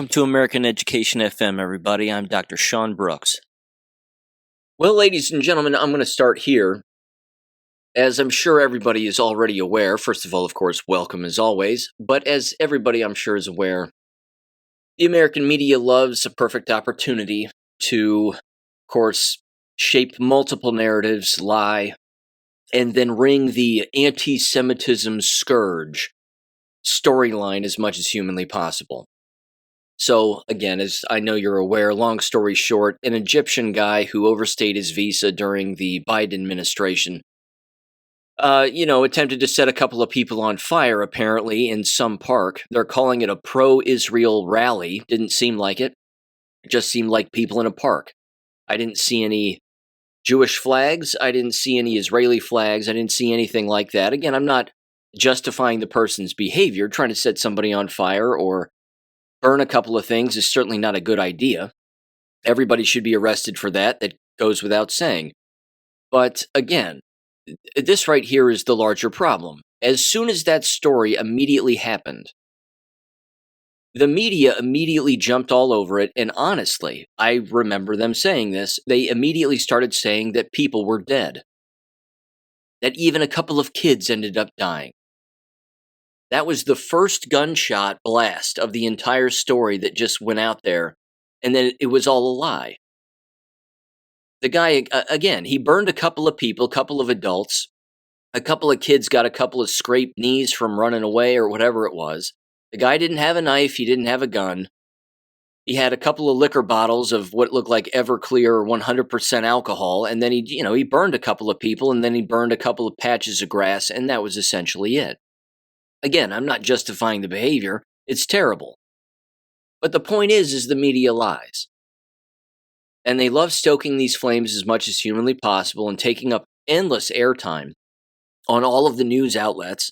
Welcome to American Education FM, everybody. I'm Dr. Sean Brooks. Well, ladies and gentlemen, I'm going to start here. As I'm sure everybody is already aware, first of all, of course, welcome as always. But as everybody, I'm sure, is aware, the American media loves a perfect opportunity to, of course, shape multiple narratives, lie, and then ring the antisemitism scourge storyline as much as humanly possible. So, again, as I know you're aware, long story short, an Egyptian guy who overstayed his visa during the Biden administration, attempted to set a couple of people on fire, apparently, in some park. They're calling it a pro-Israel rally. Didn't seem like it. It just seemed like people in a park. I didn't see any Jewish flags. I didn't see any Israeli flags. I didn't see anything like that. Again, I'm not justifying the person's behavior. Trying to set somebody on fire or burn a couple of things is certainly not a good idea. Everybody should be arrested for that. That goes without saying. But again, this right here is the larger problem. As soon as that story immediately happened, the media immediately jumped all over it, and honestly, I remember them saying this, they immediately started saying that people were dead. That even a couple of kids ended up dying. That was the first gunshot blast of the entire story that just went out there, and then it was all a lie. The guy, again, he burned a couple of people, a couple of adults. A couple of kids got a couple of scraped knees from running away or whatever it was. The guy didn't have a knife, he didn't have a gun. He had a couple of liquor bottles of what looked like Everclear 100% alcohol, and then he burned a couple of people, and then he burned a couple of patches of grass, and that was essentially it. Again, I'm not justifying the behavior. It's terrible. But the point is the media lies. And they love stoking these flames as much as humanly possible and taking up endless airtime on all of the news outlets.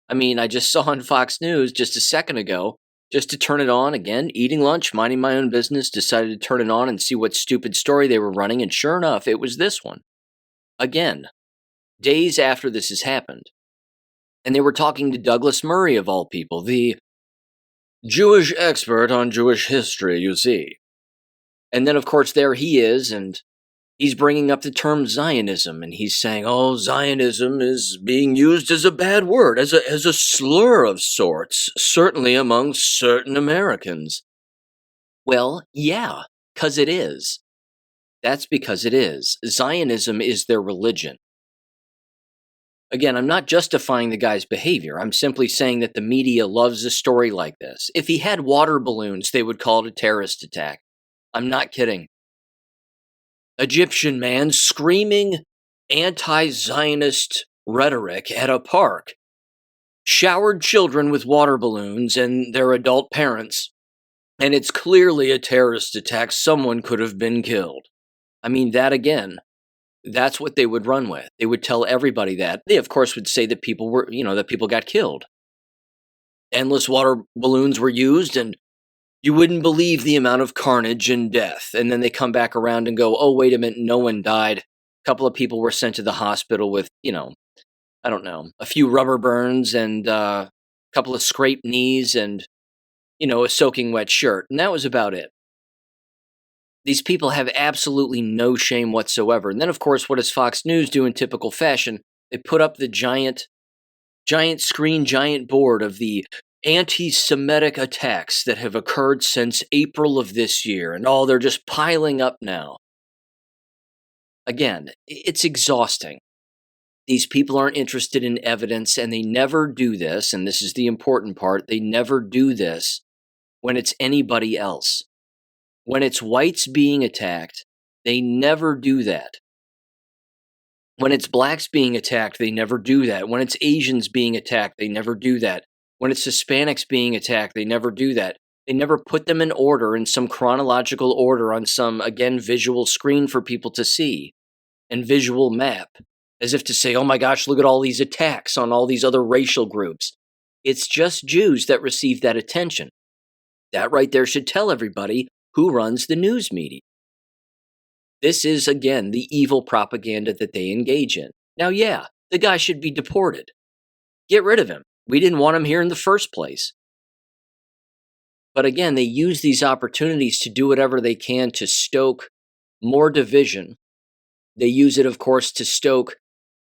I mean, I just saw on Fox News just a second ago, just to turn it on, again, eating lunch, minding my own business, decided to turn it on and see what stupid story they were running, and sure enough, it was this one. Again, days after this has happened. And they were talking to Douglas Murray, of all people, the Jewish expert on Jewish history, you see. And then, of course, there he is, and he's bringing up the term Zionism, and he's saying, oh, Zionism is being used as a bad word, as a slur of sorts, certainly among certain Americans. Well, yeah, because it is. That's because it is. Zionism is their religion. Again, I'm not justifying the guy's behavior. I'm simply saying that the media loves a story like this. If he had water balloons, they would call it a terrorist attack. I'm not kidding. Egyptian man screaming anti-Zionist rhetoric at a park. Showered children with water balloons and their adult parents. And it's clearly a terrorist attack. Someone could have been killed. I mean, that again. That's what they would run with. They would tell everybody that. They, of course, would say that people were, that people got killed. Endless water balloons were used, and you wouldn't believe the amount of carnage and death. And then they come back around and go, oh, wait a minute, no one died. A couple of people were sent to the hospital with, I don't know, a few rubber burns and a couple of scraped knees and, a soaking wet shirt. And that was about it. These people have absolutely no shame whatsoever. And then, of course, what does Fox News do in typical fashion? They put up the giant screen, giant board of the anti-Semitic attacks that have occurred since April of this year. And they're just piling up now. Again, it's exhausting. These people aren't interested in evidence, and they never do this, and this is the important part, they never do this when it's anybody else. When it's whites being attacked, they never do that. When it's blacks being attacked, they never do that. When it's Asians being attacked, they never do that. When it's Hispanics being attacked, they never do that. They never put them in order, in some chronological order, on some, again, visual screen for people to see, and visual map, as if to say, oh my gosh, look at all these attacks on all these other racial groups. It's just Jews that receive that attention. That right there should tell everybody who runs the news media. This is, again, the evil propaganda that they engage in. Now, yeah, the guy should be deported. Get rid of him. We didn't want him here in the first place. But again, they use these opportunities to do whatever they can to stoke more division. They use it, of course, to stoke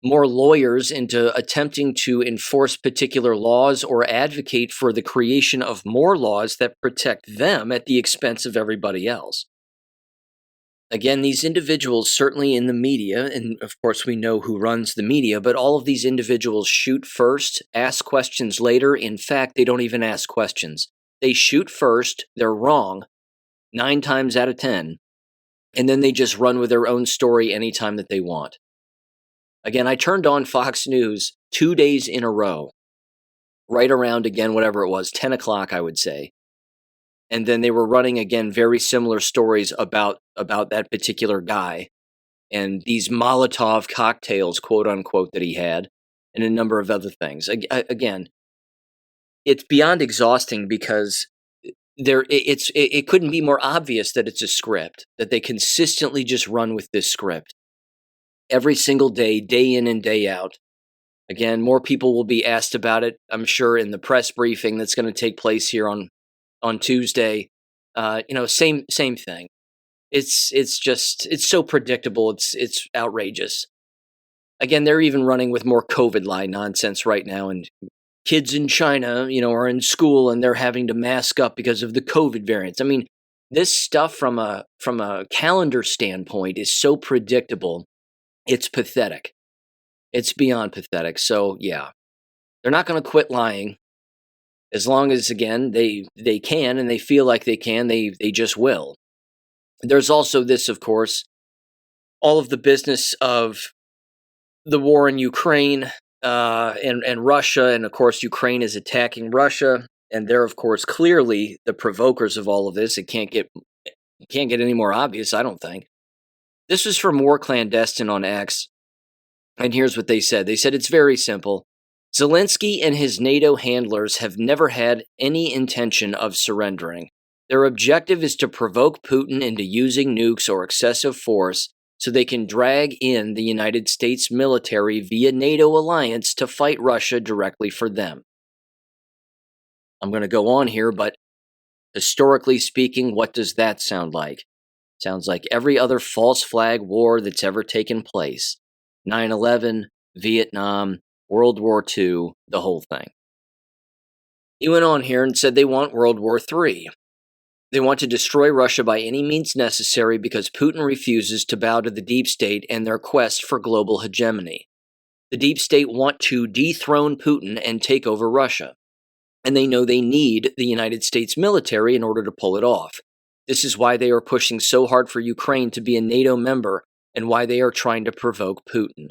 more lawyers into attempting to enforce particular laws or advocate for the creation of more laws that protect them at the expense of everybody else. Again, these individuals, certainly in the media, and of course we know who runs the media, but all of these individuals shoot first, ask questions later. In fact, they don't even ask questions. They shoot first, they're wrong 9 times out of 10, and then they just run with their own story anytime that they want. Again, I turned on Fox News 2 days in a row, right around, again, whatever it was, 10 o'clock, I would say. And then they were running, again, very similar stories about that particular guy and these Molotov cocktails, quote unquote, that he had, and a number of other things. Again, it's beyond exhausting because it couldn't be more obvious that it's a script, that they consistently just run with this script every single day, day in and day out. Again, more people will be asked about it, I'm sure, in the press briefing that's going to take place here on Tuesday. Same thing. It's so predictable. It's outrageous. Again, they're even running with more COVID lie nonsense right now, and kids in China, are in school and they're having to mask up because of the COVID variants. I mean, this stuff from a calendar standpoint is so predictable. It's pathetic. It's beyond pathetic. So yeah, they're not going to quit lying. As long as, again, they can and they feel like they can, they just will. There's also this, of course, all of the business of the war in Ukraine and Russia, and of course Ukraine is attacking Russia, and they're, of course, clearly the provokers of all of this. It can't get any more obvious, I don't think. This was from War Clandestine on X, and here's what they said. They said it's very simple. Zelensky and his NATO handlers have never had any intention of surrendering. Their objective is to provoke Putin into using nukes or excessive force so they can drag in the United States military via NATO alliance to fight Russia directly for them. I'm going to go on here, but historically speaking, what does that sound like? Sounds like every other false flag war that's ever taken place. 9/11, Vietnam, World War II, the whole thing. He went on here and said they want World War III. They want to destroy Russia by any means necessary because Putin refuses to bow to the deep state and their quest for global hegemony. The deep state want to dethrone Putin and take over Russia. And they know they need the United States military in order to pull it off. This is why they are pushing so hard for Ukraine to be a NATO member and why they are trying to provoke Putin.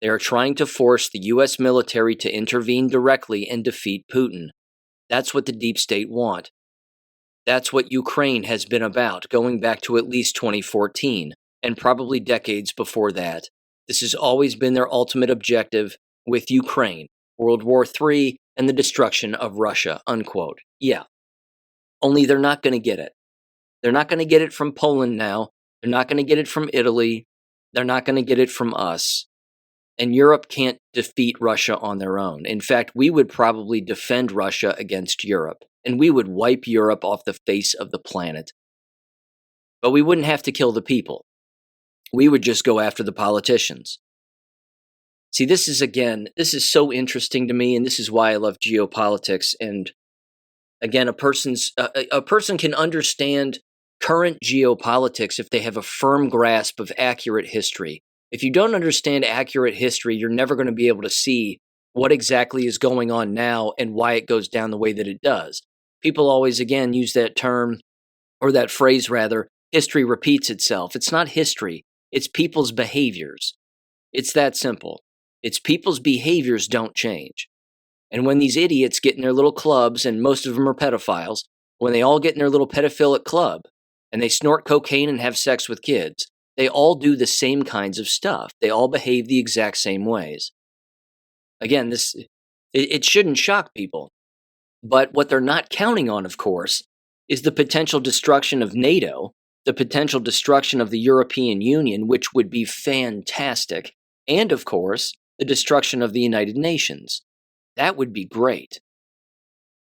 They are trying to force the U.S. military to intervene directly and defeat Putin. That's what the deep state want. That's what Ukraine has been about, going back to at least 2014, and probably decades before that. This has always been their ultimate objective with Ukraine, World War III, and the destruction of Russia, unquote. Yeah. Only they're not going to get it. They're not going to get it from Poland now. They're not going to get it from Italy. They're not going to get it from us. And Europe can't defeat Russia on their own. In fact, we would probably defend Russia against Europe, and we would wipe Europe off the face of the planet. But we wouldn't have to kill the people. We would just go after the politicians. See, this is so interesting to me, and this is why I love geopolitics. And again, a person can understand current geopolitics if they have a firm grasp of accurate history. If you don't understand accurate history, you're never going to be able to see what exactly is going on now and why it goes down the way that it does. People always, again, use that term, or that phrase rather, history repeats itself. It's not history. It's people's behaviors. It's that simple. It's people's behaviors don't change. And when these idiots get in their little clubs, and most of them are pedophiles, when they all get in their little pedophilic club and they snort cocaine and have sex with kids, they all do the same kinds of stuff. They all behave the exact same ways. Again, it shouldn't shock people. But what they're not counting on, of course, is the potential destruction of NATO, the potential destruction of the European Union, which would be fantastic, and, of course, the destruction of the United Nations. That would be great.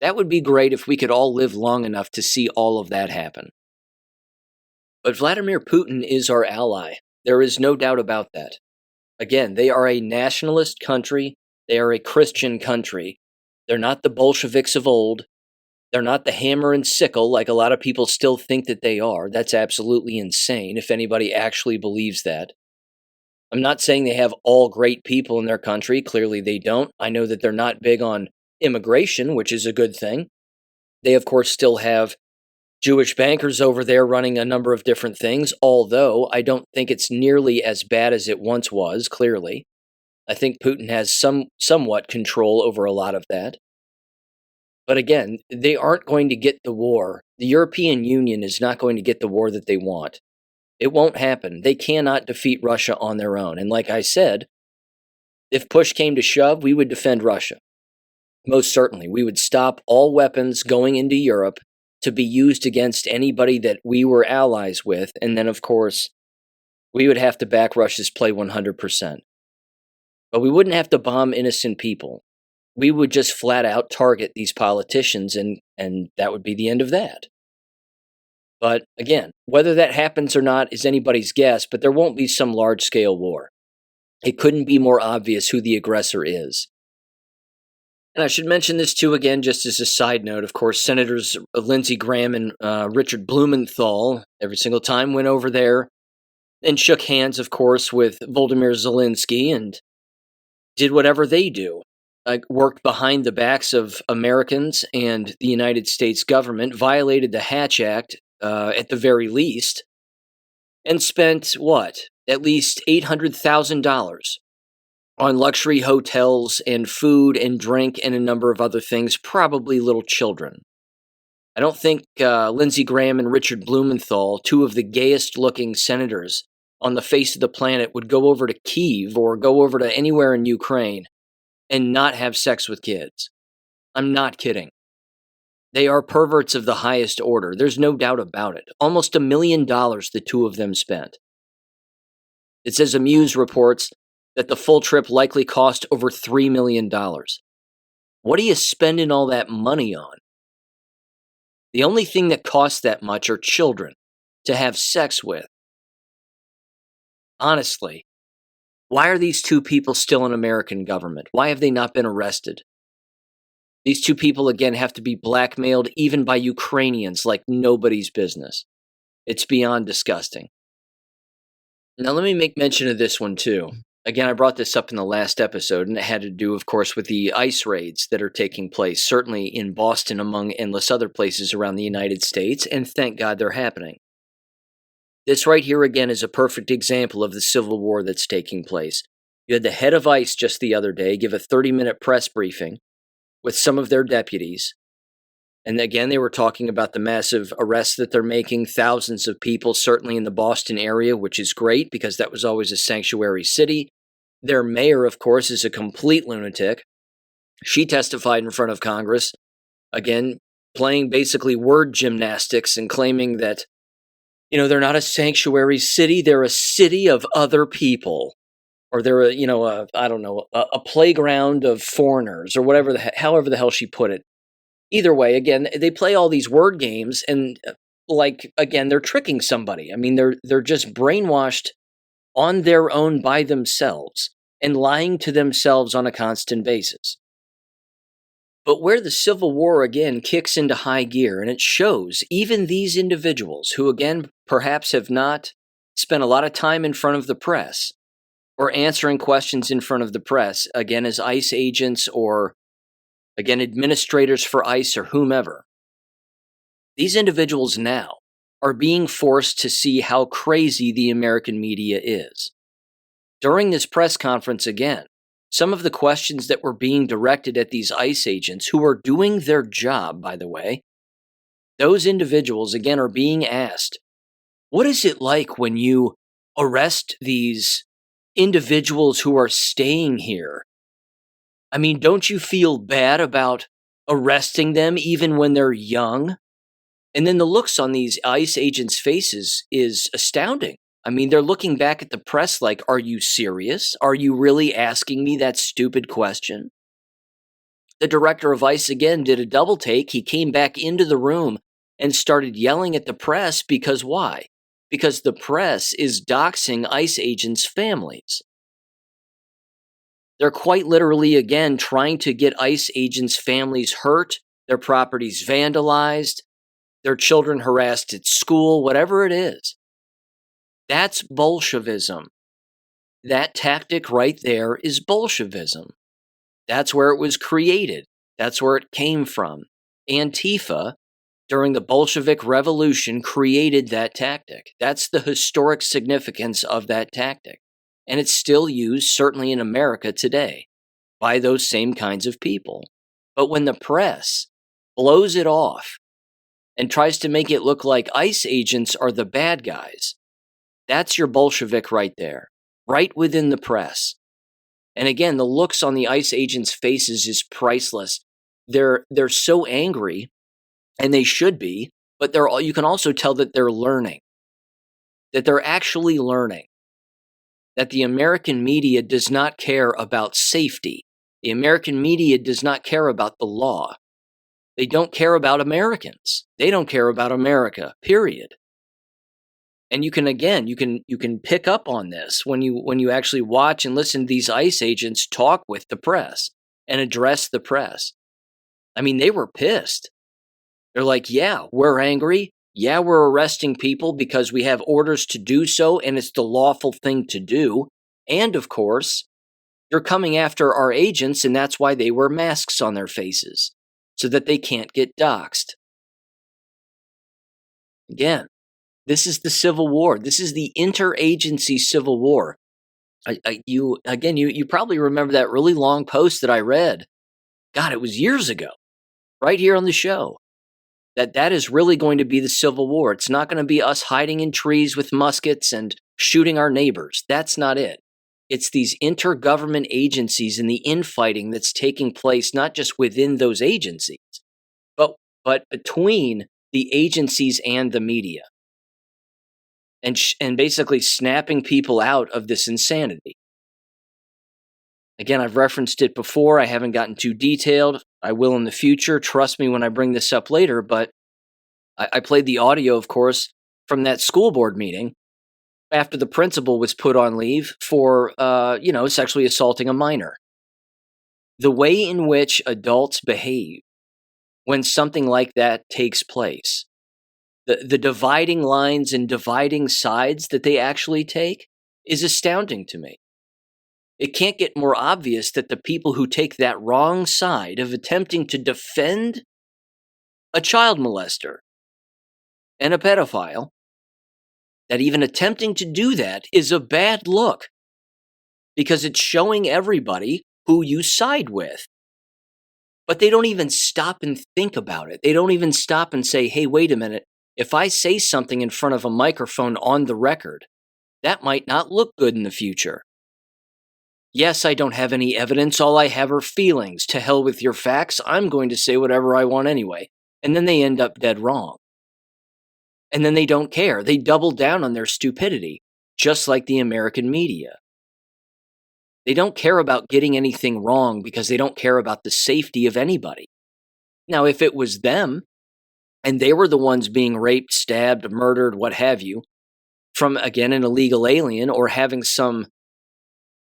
That would be great if we could all live long enough to see all of that happen. But Vladimir Putin is our ally. There is no doubt about that. Again, they are a nationalist country. They are a Christian country. They're not the Bolsheviks of old. They're not the hammer and sickle like a lot of people still think that they are. That's absolutely insane if anybody actually believes that. I'm not saying they have all great people in their country. Clearly they don't. I know that they're not big on immigration, which is a good thing. They, of course, still have Jewish bankers over there running a number of different things, although I don't think it's nearly as bad as it once was, clearly. I think Putin has somewhat control over a lot of that. But again, they aren't going to get the war. The European Union is not going to get the war that they want. It won't happen. They cannot defeat Russia on their own. And like I said, if push came to shove, we would defend Russia. Most certainly. We would stop all weapons going into Europe to be used against anybody that we were allies with. And then, of course, we would have to back Russia's play 100%. But we wouldn't have to bomb innocent people. We would just flat out target these politicians, and that would be the end of that. But again, whether that happens or not is anybody's guess, but there won't be some large-scale war. It couldn't be more obvious who the aggressor is. And I should mention this too, again, just as a side note. Of course, Senators Lindsey Graham and Richard Blumenthal every single time went over there and shook hands, of course, with Volodymyr Zelensky and did whatever they do. Worked behind the backs of Americans and the United States government, violated the Hatch Act at the very least, and spent, at least $800,000 on luxury hotels and food and drink and a number of other things, probably little children. I don't think Lindsey Graham and Richard Blumenthal, two of the gayest-looking senators on the face of the planet, would go over to Kyiv or go over to anywhere in Ukraine and not have sex with kids. I'm not kidding. They are perverts of the highest order. There's no doubt about it. Almost $1 million the two of them spent. It says Amuse reports that the full trip likely cost over $3 million. What are you spending all that money on? The only thing that costs that much are children to have sex with. Honestly, why are these two people still in American government? Why have they not been arrested? These two people, again, have to be blackmailed even by Ukrainians like nobody's business. It's beyond disgusting. Now, let me make mention of this one, too. Again, I brought this up in the last episode, and it had to do, of course, with the ICE raids that are taking place, certainly in Boston, among endless other places around the United States, and thank God they're happening. This right here, again, is a perfect example of the civil war that's taking place. You had the head of ICE just the other day give a 30-minute press briefing with some of their deputies. And again, they were talking about the massive arrests that they're making, thousands of people, certainly in the Boston area, which is great because that was always a sanctuary city. Their mayor, of course, is a complete lunatic. She testified in front of Congress, again, playing basically word gymnastics and claiming that, they're not a sanctuary city, they're a city of other people. Or they're a playground of foreigners, or however the hell she put it. Either way, again, they play all these word games, and they're tricking somebody. I mean, they're just brainwashed on their own by themselves and lying to themselves on a constant basis. But where the Civil War, again, kicks into high gear, and it shows even these individuals who, again, perhaps have not spent a lot of time in front of the press or answering questions in front of the press, again, as ICE agents or, again, administrators for ICE or whomever. These individuals now are being forced to see how crazy the American media is. During this press conference, again, some of the questions that were being directed at these ICE agents, who are doing their job, by the way, those individuals, again, are being asked, what is it like when you arrest these individuals who are staying here? I mean, don't you feel bad about arresting them even when they're young? And then the looks on these ICE agents' faces is astounding. I mean, they're looking back at the press like, are you serious? Are you really asking me that stupid question? The director of ICE again did a double take. He came back into the room and started yelling at the press because why? Because the press is doxing ICE agents' families. They're quite literally, again, trying to get ICE agents' families hurt, their properties vandalized, their children harassed at school, whatever it is. That's Bolshevism. That tactic right there is Bolshevism. That's where it was created. That's where it came from. Antifa, during the Bolshevik Revolution, created that tactic. That's the historic significance of that tactic. And it's still used, certainly in America today, by those same kinds of people. But when the press blows it off and tries to make it look like ICE agents are the bad guys, that's your Bolshevik right there, right within the press. And again, the looks on the ICE agents' faces is priceless. They're so angry, and they should be, but you can also tell that they're learning, that they're actually learning, that the American media does not care about safety. The American media does not care about the law. They don't care about Americans. They don't care about America, period. And you can pick up on this when you actually watch and listen to these ICE agents talk with the press and address the press. I mean, they were pissed. They're like, yeah, we're angry. Yeah, we're arresting people because we have orders to do so, and it's the lawful thing to do. And of course, you're coming after our agents, and that's why they wear masks on their faces, so that they can't get doxxed. Again, this is the Civil War. This is the interagency Civil War. You probably remember that really long post that I read. God, it was years ago, right here on the show. That is really going to be the Civil War. It's not going to be us hiding in trees with muskets and shooting our neighbors. That's not it. It's these intergovernment agencies and the infighting that's taking place, not just within those agencies, but between the agencies and the media. And basically snapping people out of this insanity. Again, I've referenced it before. I haven't gotten too detailed. I will in the future. Trust me when I bring this up later. But I played the audio, of course, from that school board meeting after the principal was put on leave for, sexually assaulting a minor. The way in which adults behave when something like that takes place, the dividing lines and dividing sides that they actually take is astounding to me. It can't get more obvious that the people who take that wrong side of attempting to defend a child molester and a pedophile, that even attempting to do that is a bad look because it's showing everybody who you side with. But they don't even stop and think about it. They don't even stop and say, hey, wait a minute. If I say something in front of a microphone on the record, that might not look good in the future. Yes, I don't have any evidence. All I have are feelings. To hell with your facts. I'm going to say whatever I want anyway. And then they end up dead wrong. And then they don't care. They double down on their stupidity, just like the American media. They don't care about getting anything wrong because they don't care about the safety of anybody. Now, if it was them, and they were the ones being raped, stabbed, murdered, what have you, from, again, an illegal alien or having some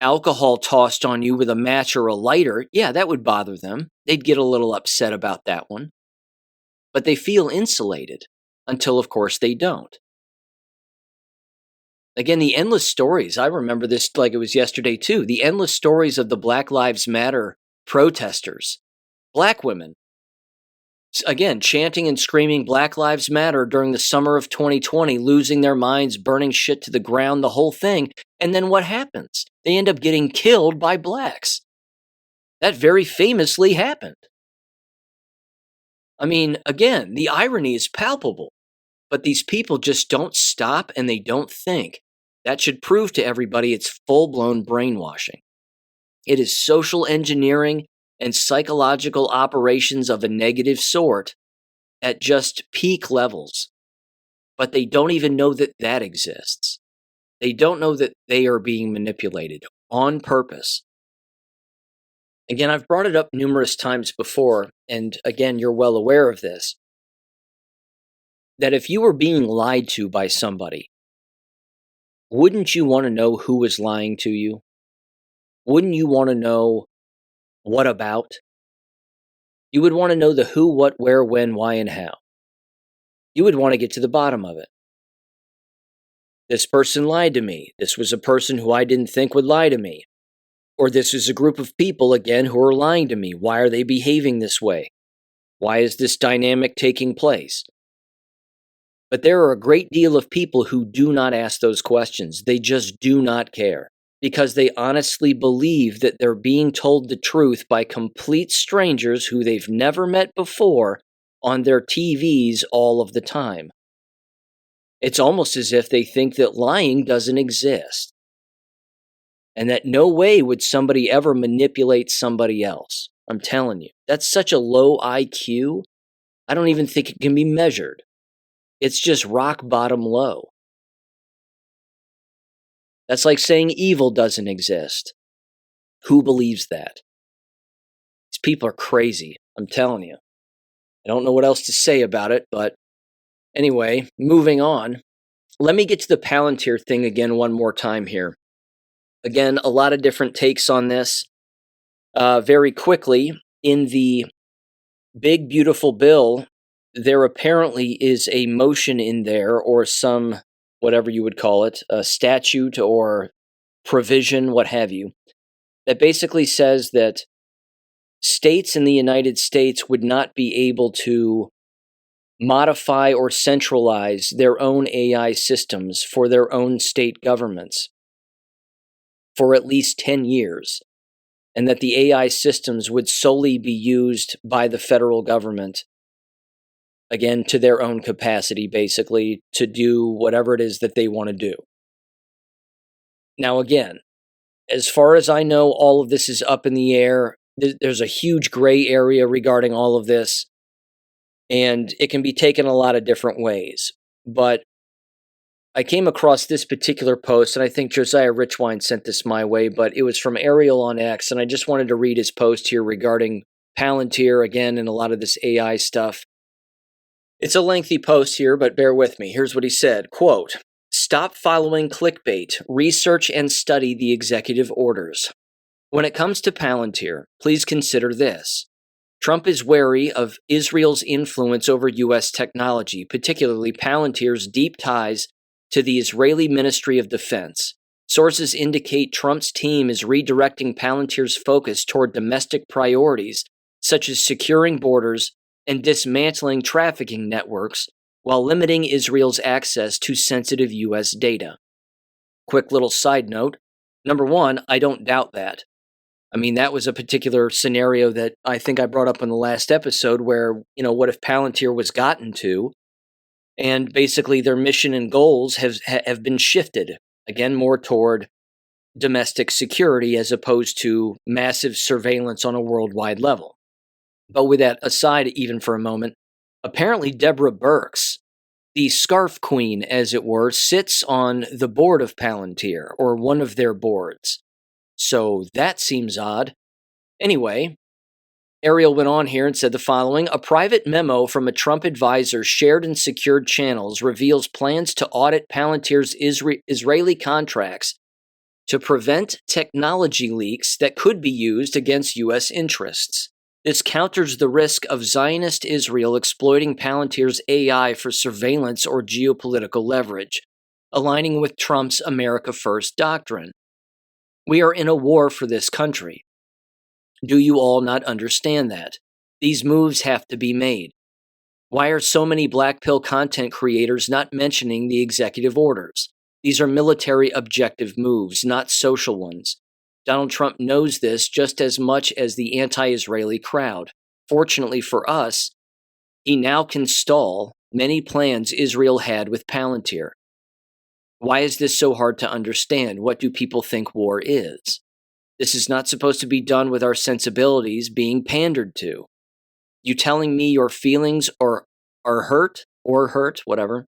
alcohol tossed on you with a match or a lighter, yeah, that would bother them. They'd get a little upset about that one. But they feel insulated until, of course, they don't. Again, the endless stories, I remember this like it was yesterday too, the endless stories of the Black Lives Matter protesters, black women, again, chanting and screaming Black Lives Matter during the summer of 2020, losing their minds, burning shit to the ground, the whole thing. And then what happens? They end up getting killed by blacks. That very famously happened. I mean, again, the irony is palpable, but these people just don't stop and they don't think. That should prove to everybody it's full-blown brainwashing. It is social engineering and psychological operations of a negative sort at just peak levels. But they don't even know that that exists. They don't know that they are being manipulated on purpose. Again, I've brought it up numerous times before, and again, you're well aware of this, that if you were being lied to by somebody, wouldn't you want to know who was lying to you? Wouldn't you want to know what about? You would want to know the who, what, where, when, why, and how. You would want to get to the bottom of it. This person lied to me. This was a person who I didn't think would lie to me. Or this is a group of people, again, who are lying to me. Why are they behaving this way? Why is this dynamic taking place? But there are a great deal of people who do not ask those questions. They just do not care because they honestly believe that they're being told the truth by complete strangers who they've never met before on their TVs all of the time. It's almost as if they think that lying doesn't exist and that no way would somebody ever manipulate somebody else. I'm telling you, that's such a low IQ. I don't even think it can be measured. It's just rock bottom low. That's like saying evil doesn't exist. Who believes that? These people are crazy, I'm telling you. I don't know what else to say about it, but anyway, moving on. Let me get to the Palantir thing again one more time here. Again, a lot of different takes on this. Very quickly, in the big, beautiful bill, there apparently is a motion in there, or some, whatever you would call it, a statute or provision, what have you, that basically says that states in the United States would not be able to modify or centralize their own AI systems for their own state governments for at least 10 years, and that the AI systems would solely be used by the federal government, again, to their own capacity, basically, to do whatever it is that they want to do. Now, again, as far as I know, all of this is up in the air. There's a huge gray area regarding all of this, and it can be taken a lot of different ways. But I came across this particular post, and I think Josiah Richwine sent this my way, but it was from Ariel on X, and I just wanted to read his post here regarding Palantir again and a lot of this AI stuff. It's a lengthy post here, but bear with me. Here's what he said, quote, "Stop following clickbait. Research and study the executive orders. When it comes to Palantir, please consider this. Trump is wary of Israel's influence over U.S. technology, particularly Palantir's deep ties to the Israeli Ministry of Defense. Sources indicate Trump's team is redirecting Palantir's focus toward domestic priorities, such as securing borders and dismantling trafficking networks, while limiting Israel's access to sensitive U.S. data." Quick little side note. Number one, I don't doubt that. I mean, that was a particular scenario that I think I brought up in the last episode where, what if Palantir was gotten to, and basically their mission and goals have been shifted, again, more toward domestic security as opposed to massive surveillance on a worldwide level. But with that aside, even for a moment, apparently Deborah Birx, the scarf queen, as it were, sits on the board of Palantir, or one of their boards. So that seems odd. Anyway, Ariel went on here and said the following: "A private memo from a Trump advisor shared in secured channels reveals plans to audit Palantir's Israeli contracts to prevent technology leaks that could be used against U.S. interests. This counters the risk of Zionist Israel exploiting Palantir's AI for surveillance or geopolitical leverage, aligning with Trump's America First doctrine. We are in a war for this country. Do you all not understand that? These moves have to be made. Why are so many black pill content creators not mentioning the executive orders? These are military objective moves, not social ones. Donald Trump knows this just as much as the anti-Israeli crowd. Fortunately for us, he now can stall many plans Israel had with Palantir. Why is this so hard to understand? What do people think war is? This is not supposed to be done with our sensibilities being pandered to. You telling me your feelings are hurt, whatever?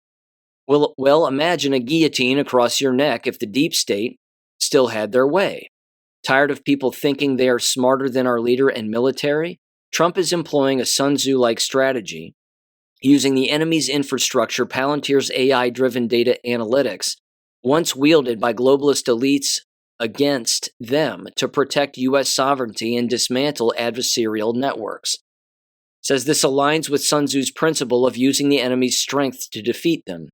Well, imagine a guillotine across your neck if the deep state still had their way. Tired of people thinking they are smarter than our leader and military? Trump is employing a Sun Tzu-like strategy, using the enemy's infrastructure, Palantir's AI-driven data analytics, once wielded by globalist elites against them to protect U.S. sovereignty and dismantle adversarial networks. Says this aligns with Sun Tzu's principle of using the enemy's strength to defeat them.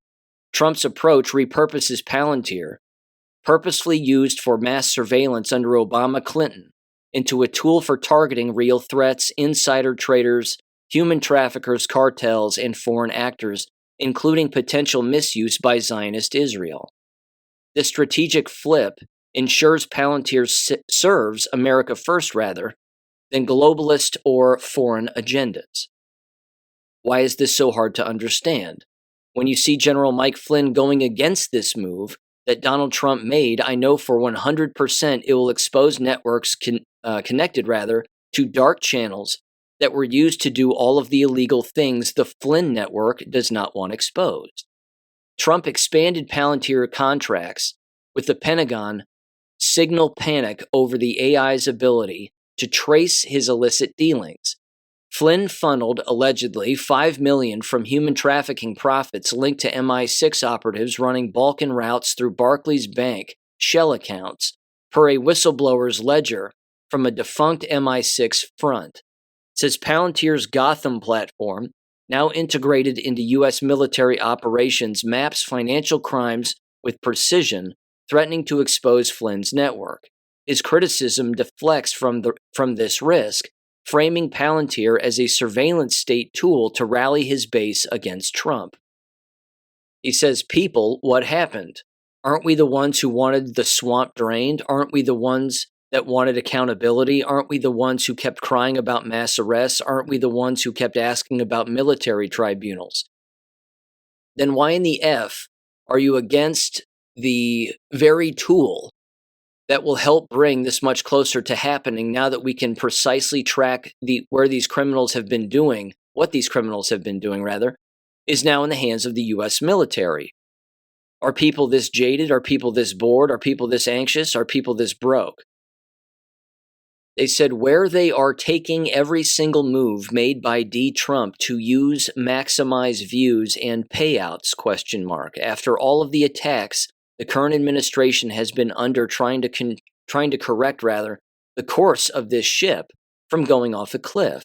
Trump's approach repurposes Palantir, purposefully used for mass surveillance under Obama-Clinton, into a tool for targeting real threats, insider traders, human traffickers, cartels, and foreign actors, including potential misuse by Zionist Israel. This strategic flip ensures Palantir serves America first rather than globalist or foreign agendas. Why is this so hard to understand? When you see General Mike Flynn going against this move that Donald Trump made, I know for 100% it will expose networks connected to dark channels that were used to do all of the illegal things the Flynn network does not want exposed. Trump expanded Palantir contracts with the Pentagon signal panic over the AI's ability to trace his illicit dealings. Flynn funneled, allegedly, $5 million from human trafficking profits linked to MI6 operatives running Balkan routes through Barclays Bank shell accounts, per a whistleblower's ledger from a defunct MI6 front. It says Palantir's Gotham platform, now integrated into U.S. military operations, maps financial crimes with precision, threatening to expose Flynn's network. His criticism deflects from this risk, framing Palantir as a surveillance state tool to rally his base against Trump. He says, people, what happened? Aren't we the ones who wanted the swamp drained? Aren't we the ones that wanted accountability? Aren't we the ones who kept crying about mass arrests? Aren't we the ones who kept asking about military tribunals? Then why in the F are you against the very tool that will help bring this much closer to happening now that we can precisely track what these criminals have been doing, is now in the hands of the U.S. military? Are people this jaded? Are people this bored? Are people this anxious? Are people this broke? They said where they are taking every single move made by Trump to maximize views and payouts, ? After all of the attacks the current administration has been under trying to correct the course of this ship from going off a cliff.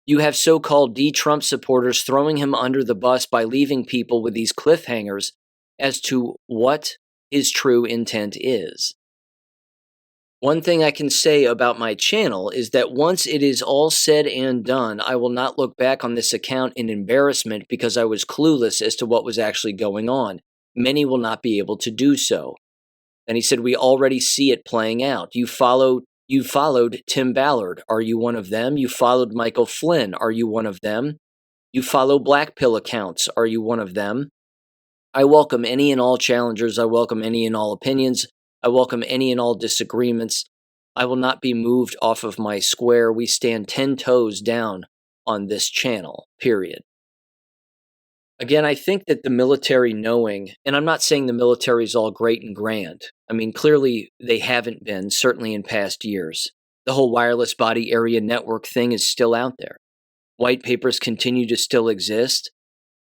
You have so-called Trump supporters throwing him under the bus by leaving people with these cliffhangers as to what his true intent is. One thing I can say about my channel is that once it is all said and done, I will not look back on this account in embarrassment because I was clueless as to what was actually going on. Many will not be able to do so. And he said, we already see it playing out. You followed Tim Ballard. Are you one of them? You followed Michael Flynn. Are you one of them? You follow Black Pill accounts. Are you one of them? I welcome any and all challengers. I welcome any and all opinions. I welcome any and all disagreements. I will not be moved off of my square. We stand 10 toes down on this channel, period. Again, I think that the military knowing, and I'm not saying the military is all great and grand. I mean, clearly they haven't been, certainly in past years. The whole wireless body area network thing is still out there. White papers continue to still exist.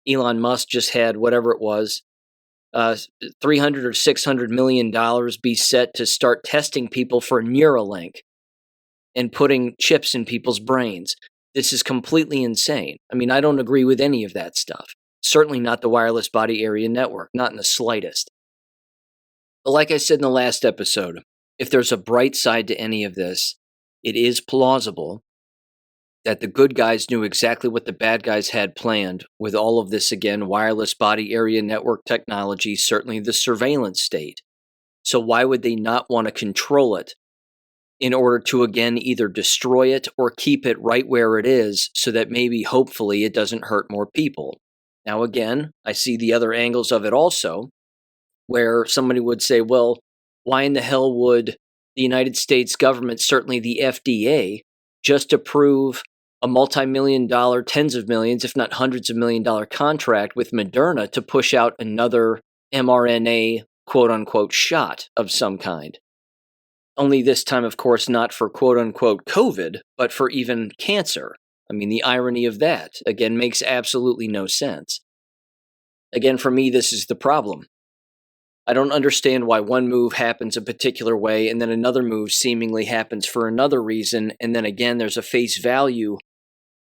Elon Musk just had whatever it was, $300 or $600 million be set to start testing people for Neuralink and putting chips in people's brains. This is completely insane. I mean, I don't agree with any of that stuff. Certainly not the wireless body area network, not in the slightest. But like I said in the last episode, if there's a bright side to any of this, it is plausible that the good guys knew exactly what the bad guys had planned with all of this, again, wireless body area network technology, certainly the surveillance state. So why would they not want to control it in order to, again, either destroy it or keep it right where it is so that maybe, hopefully, it doesn't hurt more people? Now, again, I see the other angles of it also, where somebody would say, well, why in the hell would the United States government, certainly the FDA, just approve a multi-million-dollar, tens of millions, if not hundreds of million-dollar contract with Moderna to push out another mRNA quote-unquote shot of some kind? Only this time, of course, not for quote-unquote COVID, but for even cancer. I mean, the irony of that, again, makes absolutely no sense. Again, for me, this is the problem. I don't understand why one move happens a particular way and then another move seemingly happens for another reason, and then again, there's a face value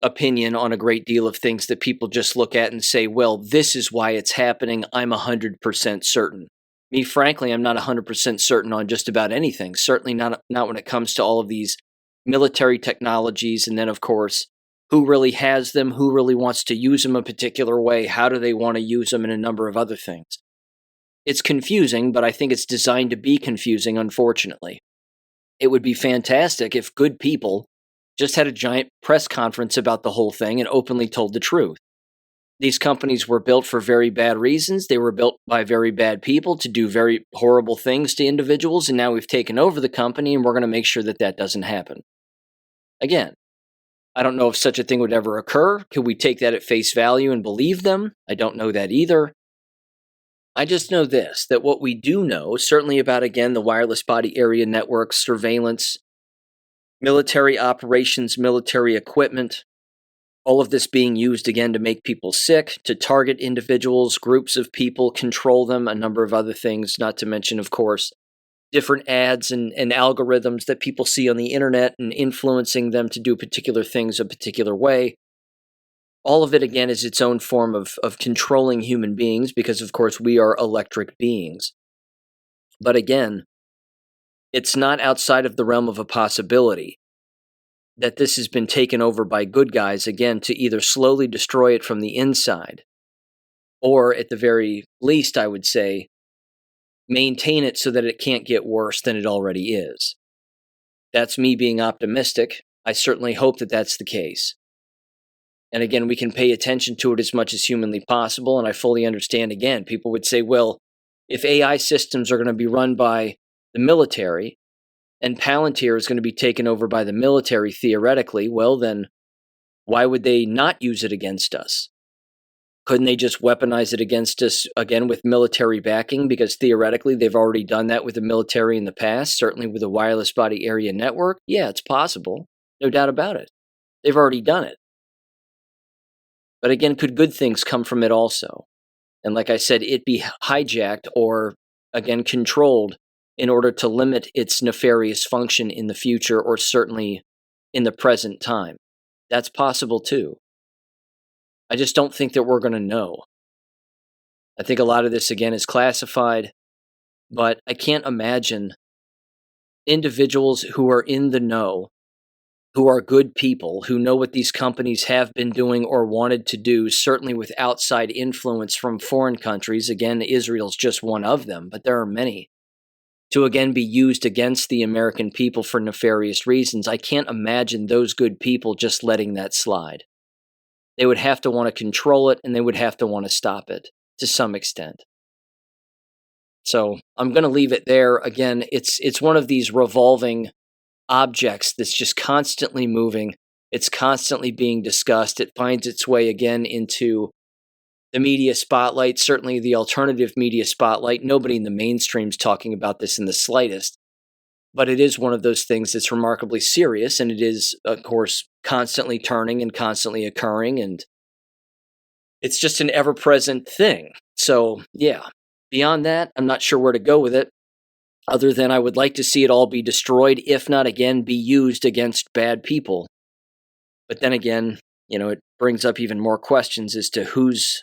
opinion on a great deal of things that people just look at and say, well, this is why it's happening. I'm 100% certain. Me, frankly, I'm not 100% certain on just about anything. Certainly not when it comes to all of these military technologies. And then, of course, who really has them, who really wants to use them a particular way, how do they want to use them, and a number of other things. It's confusing, but I think it's designed to be confusing, unfortunately. It would be fantastic if good people just had a giant press conference about the whole thing and openly told the truth. These companies were built for very bad reasons. They were built by very bad people to do very horrible things to individuals, and now we've taken over the company and we're going to make sure that that doesn't happen. Again, I don't know if such a thing would ever occur. Could we take that at face value and believe them? I don't know that either. I just know this, that what we do know, certainly about, again, the wireless body area network, surveillance, military operations, military equipment, all of this being used again to make people sick, to target individuals, groups of people, control them, a number of other things, not to mention, of course, different ads and algorithms that people see on the internet and influencing them to do particular things a particular way. All of it, again, is its own form of controlling human beings because, of course, we are electric beings. But again, it's not outside of the realm of a possibility that this has been taken over by good guys, again, to either slowly destroy it from the inside, or at the very least, I would say, maintain it so that it can't get worse than it already is. That's me being optimistic. I certainly hope that that's the case. And again, we can pay attention to it as much as humanly possible, and I fully understand, again, people would say, well, if AI systems are going to be run by the military, and Palantir is going to be taken over by the military theoretically, well then, why would they not use it against us? Couldn't they just weaponize it against us, again, with military backing? Because theoretically, they've already done that with the military in the past, certainly with the wireless body area network. Yeah, it's possible. No doubt about it. They've already done it. But again, could good things come from it also? And like I said, it be hijacked or, again, controlled in order to limit its nefarious function in the future or certainly in the present time. That's possible too. I just don't think that we're going to know. I think a lot of this, again, is classified, but I can't imagine individuals who are in the know, who are good people, who know what these companies have been doing or wanted to do, certainly with outside influence from foreign countries. Again, Israel's just one of them, but there are many. To again be used against the American people for nefarious reasons. I can't imagine those good people just letting that slide. They would have to want to control it, and they would have to want to stop it to some extent. So I'm going to leave it there. Again, it's one of these revolving objects that's just constantly moving. It's constantly being discussed. It finds its way again into the media spotlight, certainly the alternative media spotlight. Nobody in the mainstream's talking about this in the slightest. But it is one of those things that's remarkably serious, and it is, of course, constantly turning and constantly occurring, and it's just an ever-present thing. So, yeah, beyond that, I'm not sure where to go with it, other than I would like to see it all be destroyed, if not, again, be used against bad people. But then again, it brings up even more questions as to who's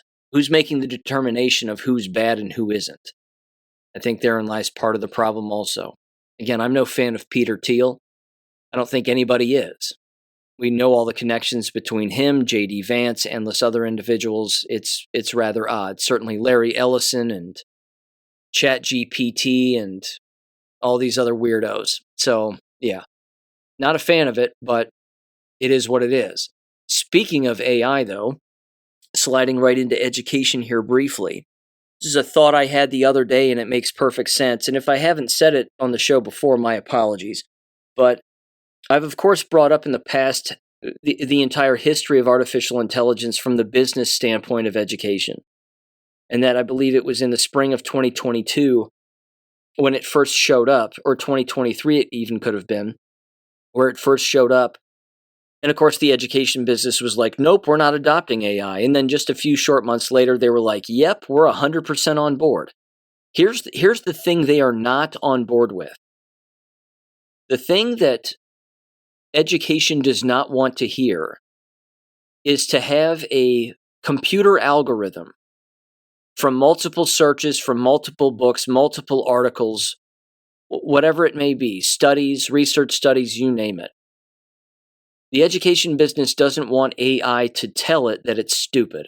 making the determination of who's bad and who isn't. I think therein lies part of the problem also. Again, I'm no fan of Peter Thiel. I don't think anybody is. We know all the connections between him, J.D. Vance, endless other individuals. It's rather odd. Certainly Larry Ellison and ChatGPT and all these other weirdos. So, yeah, not a fan of it, but it is what it is. Speaking of AI, though, sliding right into education here briefly. This is a thought I had the other day, and it makes perfect sense. And if I haven't said it on the show before, my apologies. But I've, of course, brought up in the past the entire history of artificial intelligence from the business standpoint of education. And that I believe it was in the spring of 2022 when it first showed up, or 2023 it even could have been, where it first showed up. And of course, the education business was like, nope, we're not adopting AI. And then just a few short months later, they were like, yep, we're 100% on board. Here's the thing they are not on board with. The thing that education does not want to hear is to have a computer algorithm from multiple searches, from multiple books, multiple articles, whatever it may be, studies, research studies, you name it. The education business doesn't want AI to tell it that it's stupid.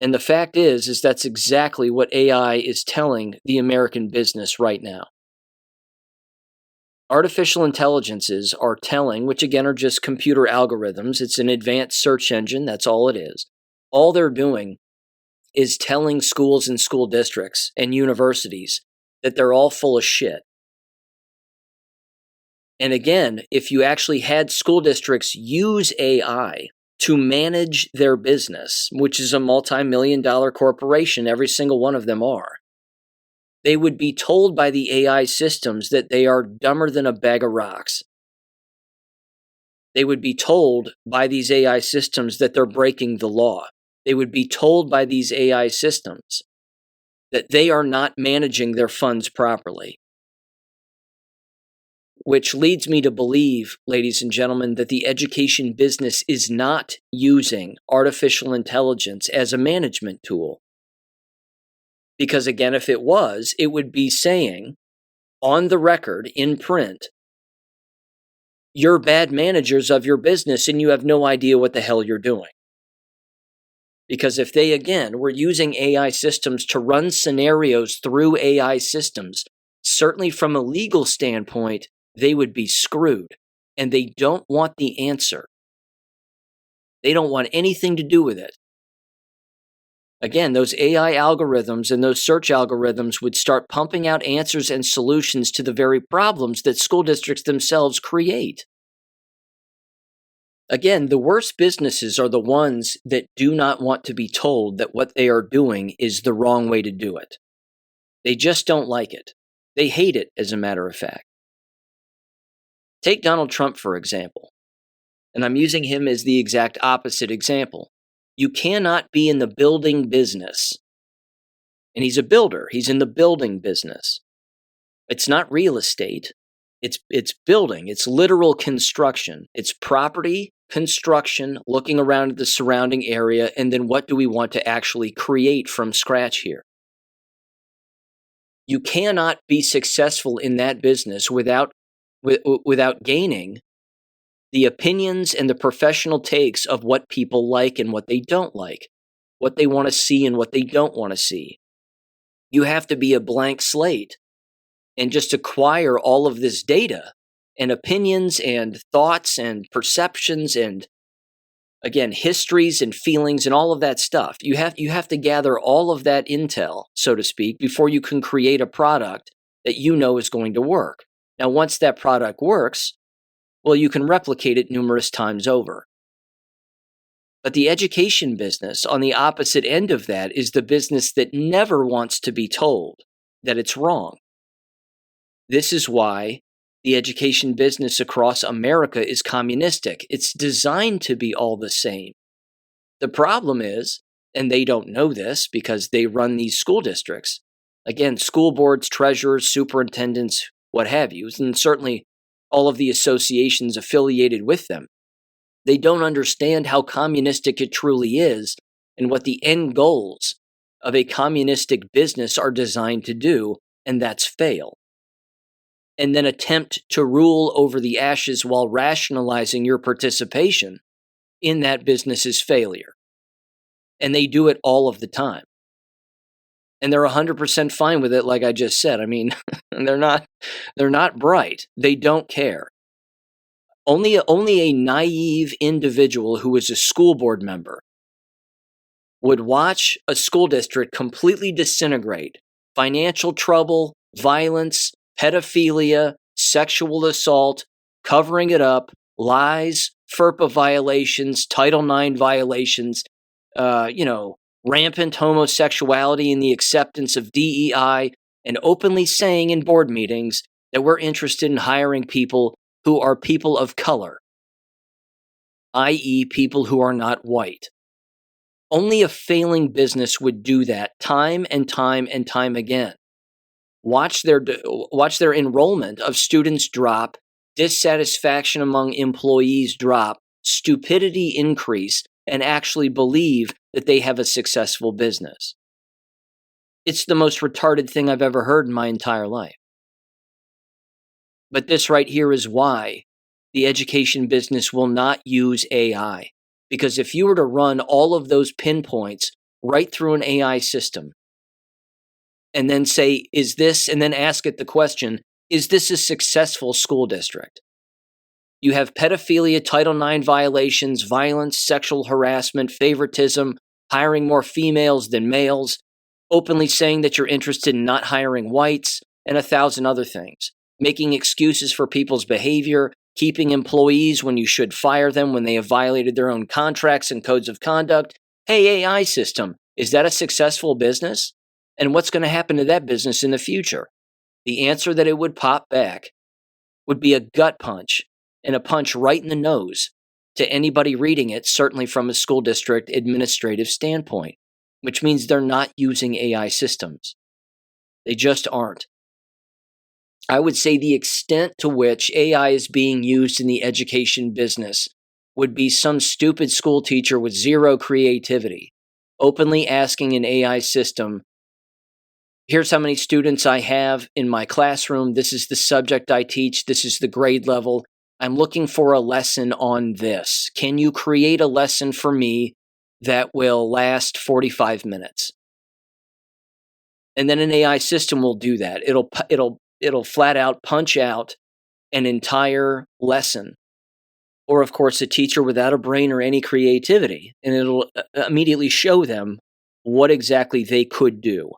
And the fact is that's exactly what AI is telling the American business right now. Artificial intelligences are telling, which again are just computer algorithms, it's an advanced search engine, that's all it is. All they're doing is telling schools and school districts and universities that they're all full of shit. And again, if you actually had school districts use AI to manage their business, which is a multi-million-dollar corporation, every single one of them are, they would be told by the AI systems that they are dumber than a bag of rocks. They would be told by these AI systems that they're breaking the law. They would be told by these AI systems that they are not managing their funds properly. Which leads me to believe, ladies and gentlemen, that the education business is not using artificial intelligence as a management tool. Because again, if it was, it would be saying on the record, in print, you're bad managers of your business and you have no idea what the hell you're doing. Because if they, again, were using AI systems to run scenarios through AI systems, certainly from a legal standpoint, they would be screwed. And they don't want the answer. They don't want anything to do with it. Again, those AI algorithms and those search algorithms would start pumping out answers and solutions to the very problems that school districts themselves create. Again, the worst businesses are the ones that do not want to be told that what they are doing is the wrong way to do it. They just don't like it. They hate it, as a matter of fact. Take Donald Trump, for example. And I'm using him as the exact opposite example. You cannot be in the building business. And he's a builder. He's in the building business. It's not real estate. It's building. It's literal construction. It's property, construction, looking around at the surrounding area, and then what do we want to actually create from scratch here? You cannot be successful in that business without gaining the opinions and the professional takes of what people like and what they don't like, what they want to see and what they don't want to see. You have to be a blank slate and just acquire all of this data and opinions and thoughts and perceptions and, again, histories and feelings and all of that stuff. You have to gather all of that intel, so to speak, before you can create a product that you know is going to work. Now, once that product works, well, you can replicate it numerous times over. But the education business, on the opposite end of that, is the business that never wants to be told that it's wrong. This is why the education business across America is communistic. It's designed to be all the same. The problem is, and they don't know this because they run these school districts, again, school boards, treasurers, superintendents, what have you, and certainly all of the associations affiliated with them. They don't understand how communistic it truly is and what the end goals of a communistic business are designed to do, and that's fail. And then attempt to rule over the ashes while rationalizing your participation in that business's failure. And they do it all of the time. And they're 100% fine with it, like I just said. I mean, they're not bright. They don't care. Only a naive individual who is a school board member would watch a school district completely disintegrate. Financial trouble, violence, pedophilia, sexual assault, covering it up, lies, FERPA violations, Title IX violations, rampant homosexuality and the acceptance of DEI, and openly saying in board meetings that we're interested in hiring people who are people of color, i.e., people who are not white. Only a failing business would do that time and time and time again. Watch their enrollment of students drop, dissatisfaction among employees drop, stupidity increase, and actually believe that they have a successful business. It's the most retarded thing I've ever heard in my entire life. But this right here is why the education business will not use AI. Because if you were to run all of those pinpoints right through an AI system, and then say, is this, and then ask it the question, is this a successful school district? You have pedophilia, Title IX violations, violence, sexual harassment, favoritism, hiring more females than males, openly saying that you're interested in not hiring whites, and 1,000 other things, making excuses for people's behavior, keeping employees when you should fire them when they have violated their own contracts and codes of conduct. Hey, AI system, is that a successful business? And what's going to happen to that business in the future? The answer that it would pop back would be a gut punch and a punch right in the nose to anybody reading it, certainly from a school district administrative standpoint, which means they're not using AI systems. They just aren't. I would say the extent to which AI is being used in the education business would be some stupid school teacher with zero creativity, openly asking an AI system, here's how many students I have in my classroom. This is the subject I teach. This is the grade level. I'm looking for a lesson on this. Can you create a lesson for me that will last 45 minutes? And then an AI system will do that. It'll flat out punch out an entire lesson. Or, of course, a teacher without a brain or any creativity, and it'll immediately show them what exactly they could do.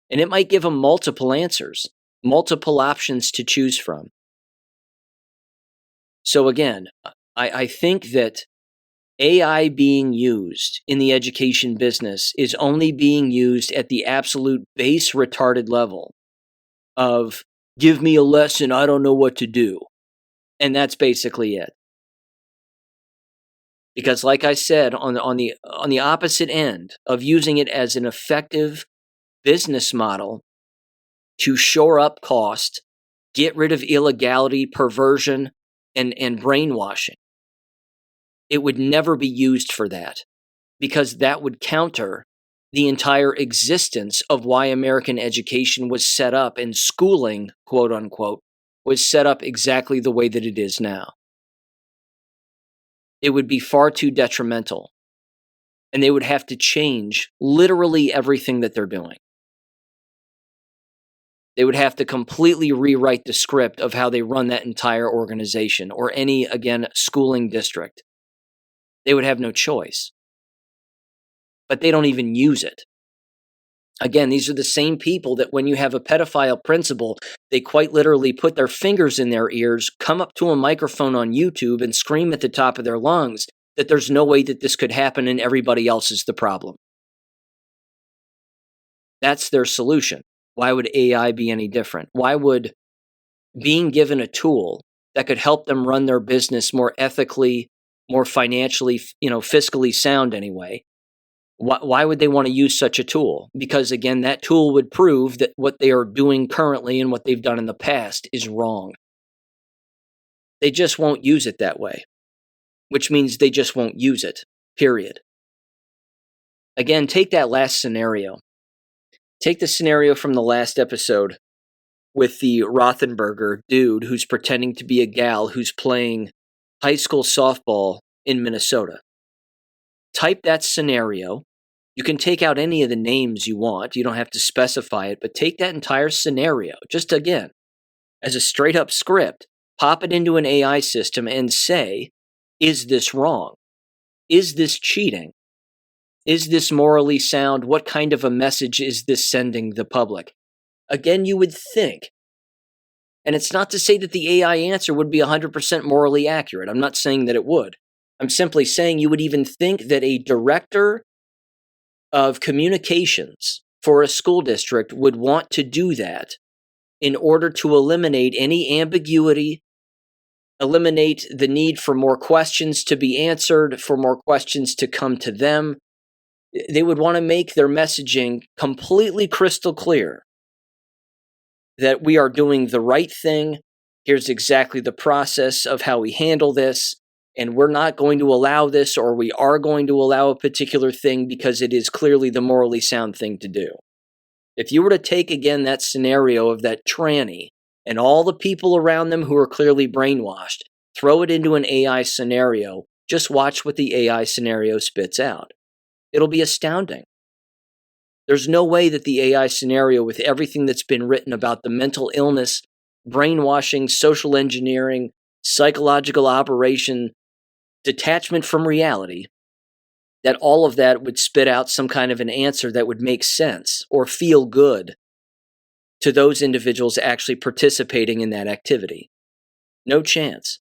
And it might give them multiple answers, multiple options to choose from. So again, I think that AI being used in the education business is only being used at the absolute base retarded level of, give me a lesson, I don't know what to do. And that's basically it. Because like I said, on the opposite end of using it as an effective business model to shore up cost, get rid of illegality, perversion, and brainwashing, it would never be used for that, because that would counter the entire existence of why American education was set up, and schooling, quote unquote, was set up exactly the way that it is now. It would be far too detrimental, and they would have to change literally everything that they're doing. They would have to completely rewrite the script of how they run that entire organization or any, again, schooling district. They would have no choice. But they don't even use it. Again, these are the same people that when you have a pedophile principal, they quite literally put their fingers in their ears, come up to a microphone on YouTube and scream at the top of their lungs that there's no way that this could happen and everybody else is the problem. That's their solution. Why would AI be any different? Why would being given a tool that could help them run their business more ethically, more financially, fiscally sound anyway, why would they want to use such a tool? Because again, that tool would prove that what they are doing currently and what they've done in the past is wrong. They just won't use it that way, which means they just won't use it, period. Again, take that last scenario. Take the scenario from the last episode with the Rothenberger dude who's pretending to be a gal who's playing high school softball in Minnesota. Type that scenario. You can take out any of the names you want. You don't have to specify it, but take that entire scenario, just again, as a straight up script, pop it into an AI system and say, is this wrong? Is this cheating? Is this morally sound? What kind of a message is this sending the public? Again, you would think, and it's not to say that the AI answer would be 100% morally accurate. I'm not saying that it would. I'm simply saying you would even think that a director of communications for a school district would want to do that in order to eliminate any ambiguity, eliminate the need for more questions to be answered, for more questions to come to them. They would want to make their messaging completely crystal clear that we are doing the right thing. Here's exactly the process of how we handle this. And we're not going to allow this, or we are going to allow a particular thing because it is clearly the morally sound thing to do. If you were to take again that scenario of that tranny and all the people around them who are clearly brainwashed, throw it into an AI scenario, just watch what the AI scenario spits out. It'll be astounding. There's no way that the AI scenario, with everything that's been written about the mental illness, brainwashing, social engineering, psychological operation, detachment from reality, that all of that would spit out some kind of an answer that would make sense or feel good to those individuals actually participating in that activity. No chance.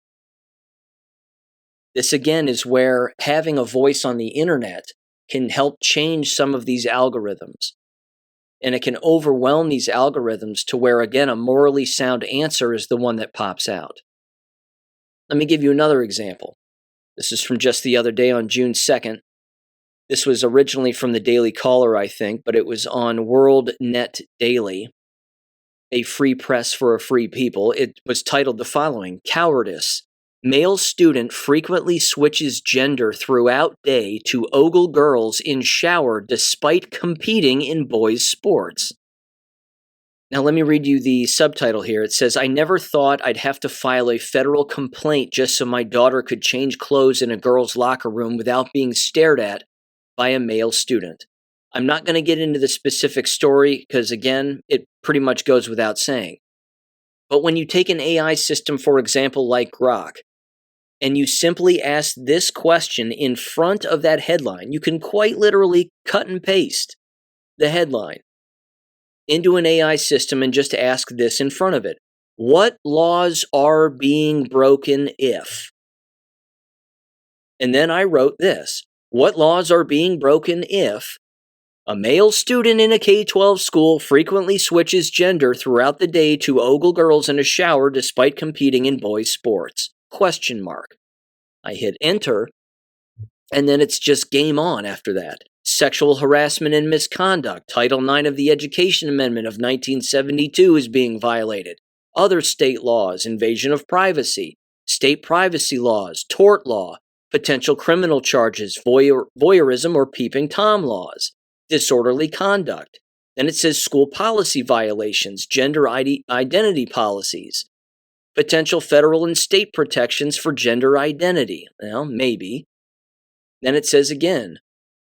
This again is where having a voice on the internet can help change some of these algorithms. And it can overwhelm these algorithms to where, again, a morally sound answer is the one that pops out. Let me give you another example. This is from just the other day on June 2nd. This was originally from the Daily Caller, I think, but it was on World Net Daily, a free press for a free people. It was titled the following: Cowardice. Male student frequently switches gender throughout day to ogle girls in shower despite competing in boys' sports. Now let me read you the subtitle here. It says, I never thought I'd have to file a federal complaint just so my daughter could change clothes in a girl's locker room without being stared at by a male student. I'm not going to get into the specific story because, again, it pretty much goes without saying. But when you take an AI system, for example, like Grok, and you simply ask this question in front of that headline, you can quite literally cut and paste the headline into an AI system and just ask this in front of it. What laws are being broken if? And then I wrote this. What laws are being broken if a male student in a K-12 school frequently switches gender throughout the day to ogle girls in a shower despite competing in boys' sports? Question mark. I hit enter, and then it's just game on after that. Sexual harassment and misconduct. Title IX of the Education Amendment of 1972 is being violated. Other state laws, invasion of privacy, state privacy laws, tort law, potential criminal charges, voyeurism or peeping Tom laws, disorderly conduct. Then it says school policy violations, gender identity policies, potential federal and state protections for gender identity. Well, maybe. Then it says again,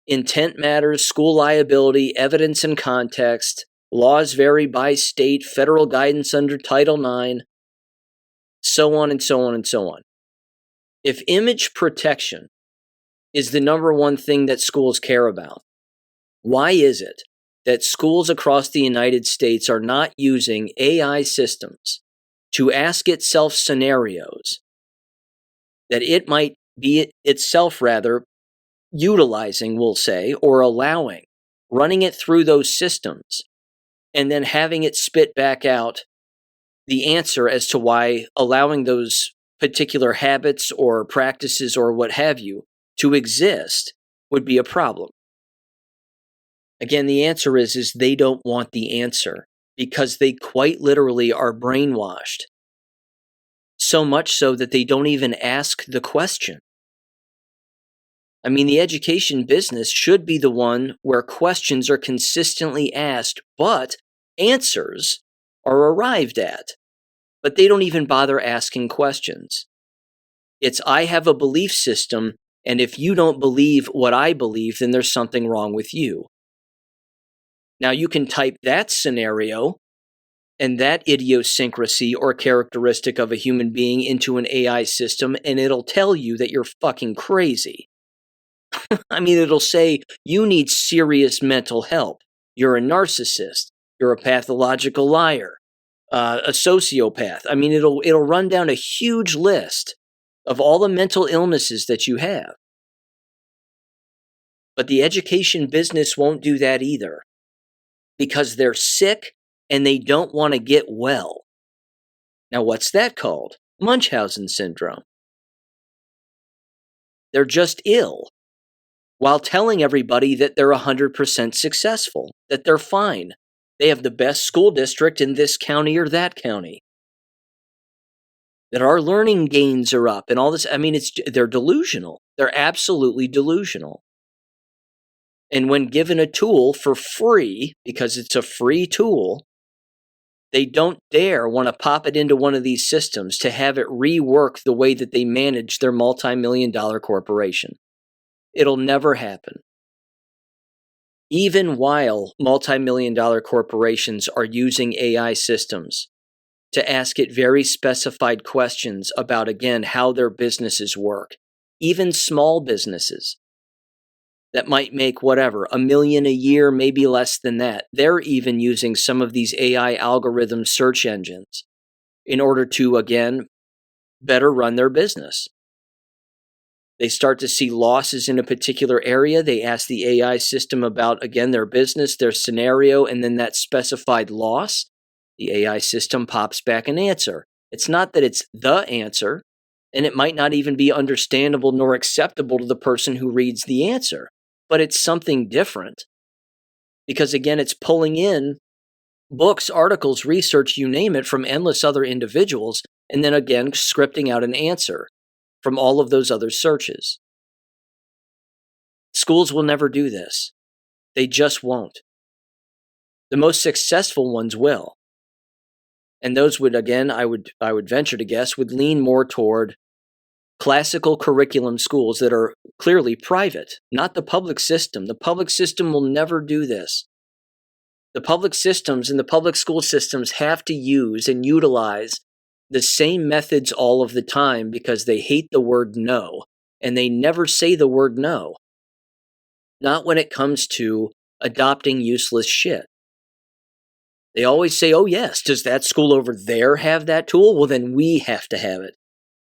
intent matters, school liability, evidence and context, laws vary by state, federal guidance under Title IX, so on and so on and so on. If image protection is the number one thing that schools care about, why is it that schools across the United States are not using AI systems to ask itself scenarios that it might be itself rather utilizing, we'll say, or allowing, running it through those systems, and then having it spit back out the answer as to why allowing those particular habits or practices or what have you to exist would be a problem? Again, the answer is they don't want the answer because they quite literally are brainwashed. So much so that they don't even ask the question. I mean, the education business should be the one where questions are consistently asked, but answers are arrived at. But they don't even bother asking questions. It's, I have a belief system, and if you don't believe what I believe, then there's something wrong with you. Now, you can type that scenario and that idiosyncrasy or characteristic of a human being into an AI system, and it'll tell you that you're fucking crazy. I mean, it'll say, you need serious mental help. You're a narcissist. You're a pathological liar. A sociopath. I mean, it'll run down a huge list of all the mental illnesses that you have. But the education business won't do that either. because they're sick and they don't want to get well. Now, what's that called? Munchausen syndrome. They're just ill while telling everybody that they're 100% successful, that they're fine. They have the best school district in this county or that county, that our learning gains are up and all this. I mean, they're delusional. They're absolutely delusional. And when given a tool for free, because it's a free tool, they don't dare want to pop it into one of these systems to have it rework the way that they manage their multi-million-dollar corporation. It'll never happen. Even while multi-million-dollar corporations are using AI systems to ask it very specified questions about, again, how their businesses work, even small businesses that might make whatever, $1 million a year, maybe less than that. They're even using some of these AI algorithm search engines in order to, again, better run their business. They start to see losses in a particular area. They ask the AI system about, again, their business, their scenario, and then that specified loss. The AI system pops back an answer. It's not that it's the answer, and it might not even be understandable nor acceptable to the person who reads the answer. But it's something different because, again, it's pulling in books, articles, research, you name it, from endless other individuals, and then, again, scripting out an answer from all of those other searches. Schools will never do this. They just won't. The most successful ones will. And those would, again, I would venture to guess, would lean more toward classical curriculum schools that are clearly private, not the public system. The public system will never do this. The public systems and the public school systems have to use and utilize the same methods all of the time because they hate the word no, and they never say the word no. Not when it comes to adopting useless shit. They always say, oh yes, does that school over there have that tool? Well, then we have to have it.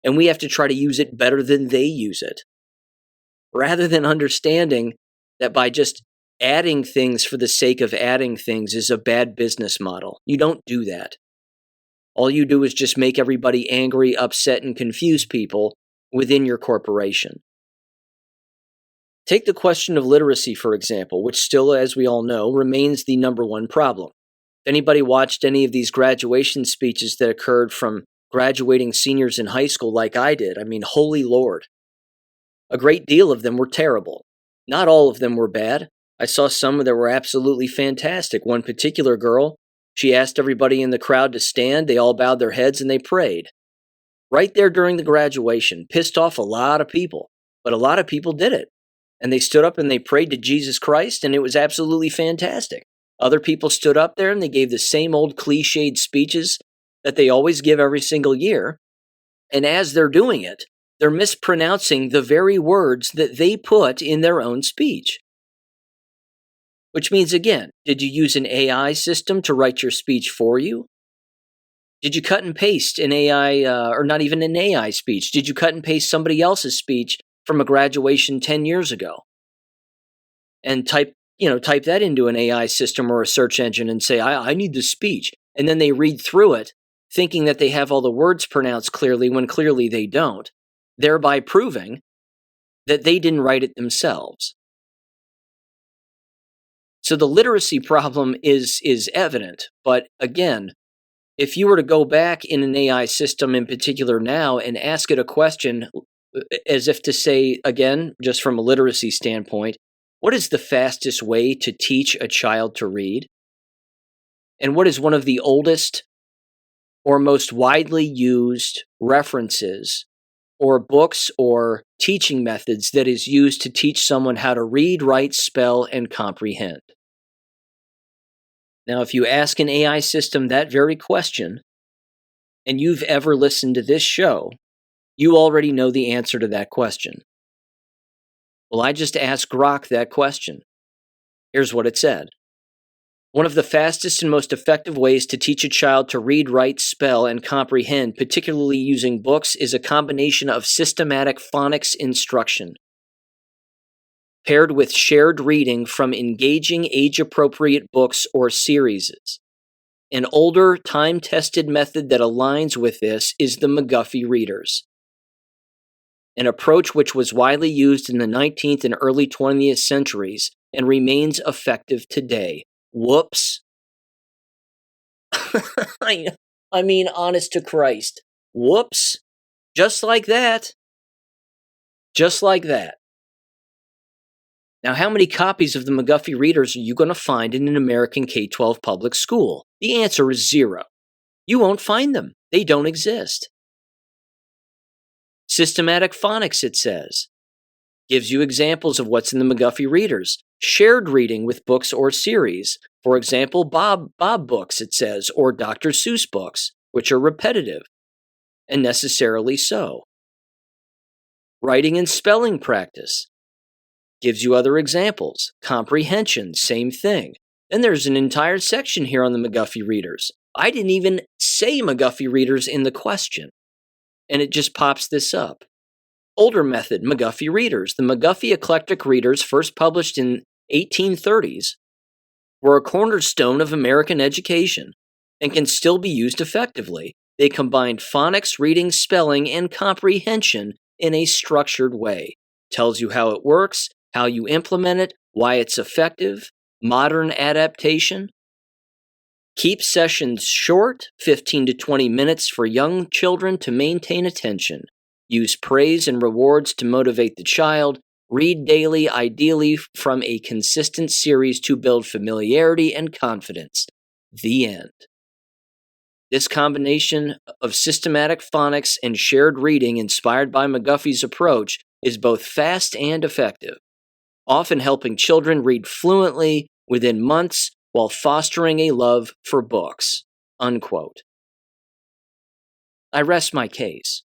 And we have to try to use it better than they use it. Rather than understanding that by just adding things for the sake of adding things is a bad business model. You don't do that. All you do is just make everybody angry, upset, and confuse people within your corporation. Take the question of literacy, for example, which still, as we all know, remains the number one problem. If anybody watched any of these graduation speeches that occurred from graduating seniors in high school like I did, I mean, holy Lord. A great deal of them were terrible. Not all of them were bad. I saw some that were absolutely fantastic. One particular girl, she asked everybody in the crowd to stand. They all bowed their heads and they prayed. Right there during the graduation. Pissed off a lot of people. But a lot of people did it. And they stood up and they prayed to Jesus Christ, and it was absolutely fantastic. Other people stood up there and they gave the same old cliched speeches that they always give every single year. And as they're doing it, they're mispronouncing the very words that they put in their own speech. Which means, again, did you use an AI system to write your speech for you? Did you cut and paste an AI, or not even an AI speech? Did you cut and paste somebody else's speech from a graduation 10 years ago? And type that into an AI system or a search engine and say, I need the speech. And then they read through it, thinking that they have all the words pronounced clearly when clearly they don't, thereby proving that they didn't write it themselves. So the literacy problem is evident, but again, if you were to go back in an AI system in particular now and ask it a question as if to say, again, just from a literacy standpoint, what is the fastest way to teach a child to read? And what is one of the oldest or most widely used references or books or teaching methods that is used to teach someone how to read, write, spell, and comprehend? Now, if you ask an AI system that very question, and you've ever listened to this show, you already know the answer to that question. Well, I just asked Grok that question. Here's what it said. One of the fastest and most effective ways to teach a child to read, write, spell, and comprehend, particularly using books, is a combination of systematic phonics instruction. paired with shared reading from engaging age-appropriate books or series. An older, time-tested method that aligns with this is the McGuffey readers, an approach which was widely used in the 19th and early 20th centuries and remains effective today. Whoops. I mean, honest to Christ. Whoops. Just like that. Just like that. Now, how many copies of the McGuffey readers are you going to find in an American K-12 public school? The answer is 0. You won't find them. They don't exist. Systematic phonics, it says, gives you examples of what's in the McGuffey readers. Shared reading with books or series. For example, Bob books, it says, or Dr. Seuss books, which are repetitive, and necessarily so. Writing and spelling practice gives you other examples. Comprehension, same thing. Then there's an entire section here on the McGuffey readers. I didn't even say McGuffey readers in the question, and it just pops this up. Older method, McGuffey readers. The McGuffey eclectic readers, first published in 1830s, were a cornerstone of American education and can still be used effectively. They combined phonics, reading, spelling, and comprehension in a structured way. Tells you how it works, how you implement it, why it's effective, modern adaptation. Keep sessions short, 15 to 20 minutes for young children to maintain attention. Use praise and rewards to motivate the child. Read daily, ideally from a consistent series to build familiarity and confidence. The end. This combination of systematic phonics and shared reading inspired by McGuffey's approach is both fast and effective, often helping children read fluently within months while fostering a love for books. Unquote. I rest my case.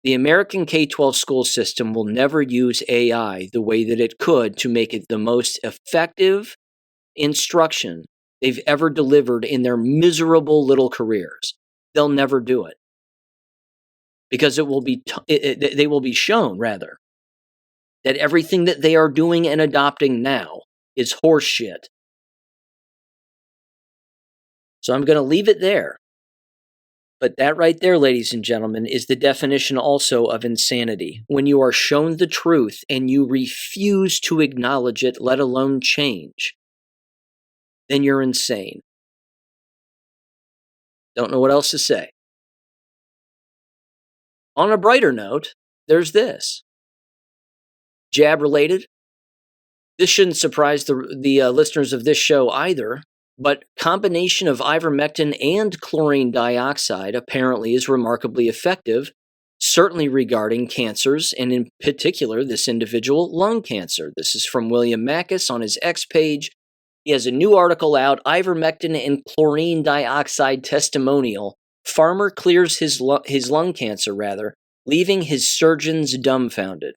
The American K-12 school system will never use AI the way that it could to make it the most effective instruction they've ever delivered in their miserable little careers. They'll never do it. Because they will be shown, rather, that everything that they are doing and adopting now is horseshit. So I'm going to leave it there. But that right there, ladies and gentlemen, is the definition also of insanity. When you are shown the truth and you refuse to acknowledge it, let alone change, then you're insane. Don't know what else to say. On a brighter note, there's this. Jab related. This shouldn't surprise the listeners of this show either, but combination of ivermectin and chlorine dioxide apparently is remarkably effective, certainly regarding cancers, and in particular this individual, lung cancer. This is from William Makis on his X page. He has a new article out, Ivermectin and Chlorine Dioxide Testimonial. Farmer clears his lung cancer, leaving his surgeons dumbfounded.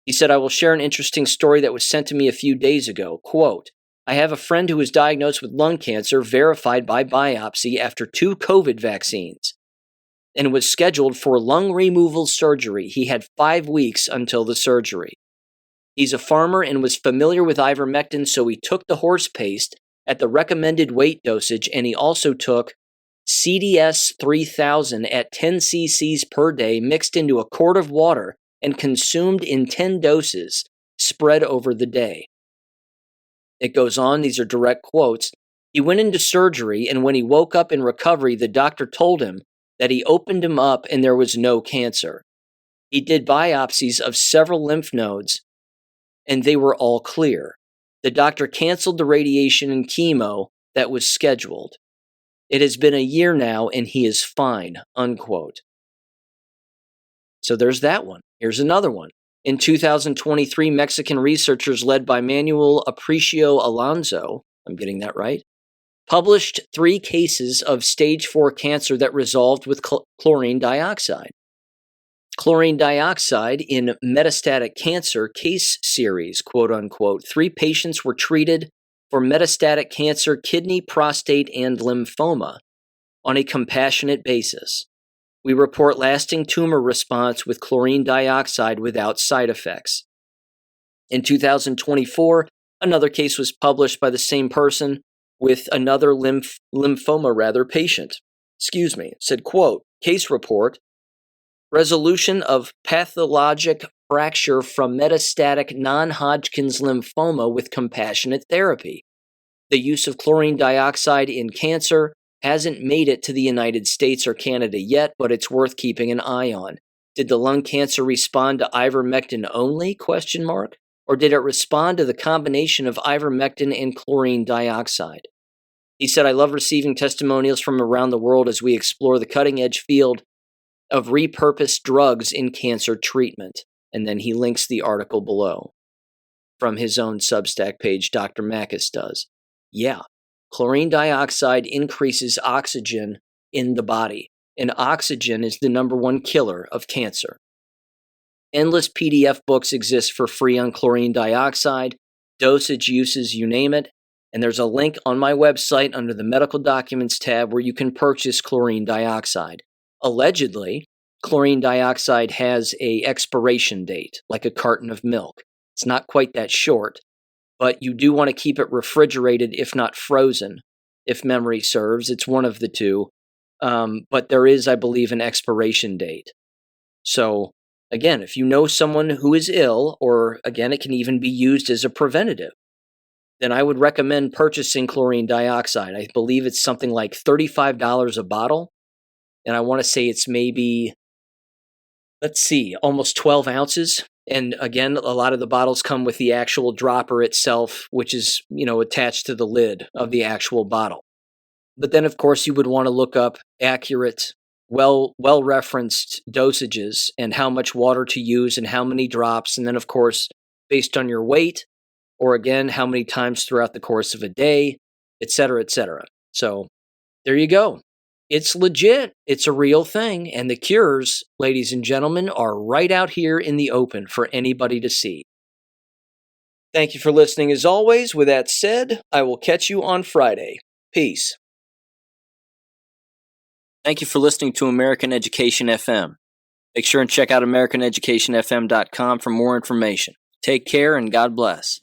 He said, I will share an interesting story that was sent to me a few days ago. Quote, I have a friend who was diagnosed with lung cancer verified by biopsy after 2 COVID vaccines and was scheduled for lung removal surgery. He had 5 weeks until the surgery. He's a farmer and was familiar with ivermectin, so he took the horse paste at the recommended weight dosage, and he also took CDS 3000 at 10 cc's per day mixed into a quart of water and consumed in 10 doses spread over the day. It goes on, these are direct quotes. He went into surgery, and when he woke up in recovery, the doctor told him that he opened him up and there was no cancer. He did biopsies of several lymph nodes, and they were all clear. The doctor canceled the radiation and chemo that was scheduled. It has been a year now, and he is fine, unquote. So there's that one. Here's another one. In 2023, Mexican researchers led by Manuel Aprecio Alonso, I'm getting that right, published 3 cases of stage 4 cancer that resolved with chlorine dioxide. Chlorine dioxide in metastatic cancer case series, quote unquote. 3 patients were treated for metastatic cancer, kidney, prostate, and lymphoma on a compassionate basis. We report lasting tumor response with chlorine dioxide without side effects. In 2024, another case was published by the same person with another lymphoma patient. It said, quote, case report, resolution of pathologic fracture from metastatic non-Hodgkin's lymphoma with compassionate therapy. The use of chlorine dioxide in cancer hasn't made it to the United States or Canada yet, but it's worth keeping an eye on. Did the lung cancer respond to ivermectin only? Or did it respond to the combination of ivermectin and chlorine dioxide? He said, I love receiving testimonials from around the world as we explore the cutting-edge field of repurposed drugs in cancer treatment. And then he links the article below from his own Substack page, Dr. Makis does. Yeah, chlorine dioxide increases oxygen in the body, and oxygen is the number one killer of cancer. Endless PDF books exist for free on chlorine dioxide, dosage, uses, you name it, and there's a link on my website under the Medical Documents tab where you can purchase chlorine dioxide. Allegedly, chlorine dioxide has an expiration date, like a carton of milk. It's not quite that short, but you do want to keep it refrigerated, if not frozen, if memory serves. It's one of the two. But there is, I believe, an expiration date. So, again, if you know someone who is ill, or again, it can even be used as a preventative, then I would recommend purchasing chlorine dioxide. I believe it's something like $35 a bottle. And I want to say it's maybe, almost 12 ounces. And again, a lot of the bottles come with the actual dropper itself, which is, attached to the lid of the actual bottle. But then, of course, you would want to look up accurate, well-referenced dosages and how much water to use and how many drops. And then, of course, based on your weight, or again, how many times throughout the course of a day, et cetera, et cetera. So there you go. It's legit. It's a real thing. And the cures, ladies and gentlemen, are right out here in the open for anybody to see. Thank you for listening as always. With that said, I will catch you on Friday. Peace. Thank you for listening to American Education FM. Make sure and check out AmericanEducationFM.com for more information. Take care and God bless.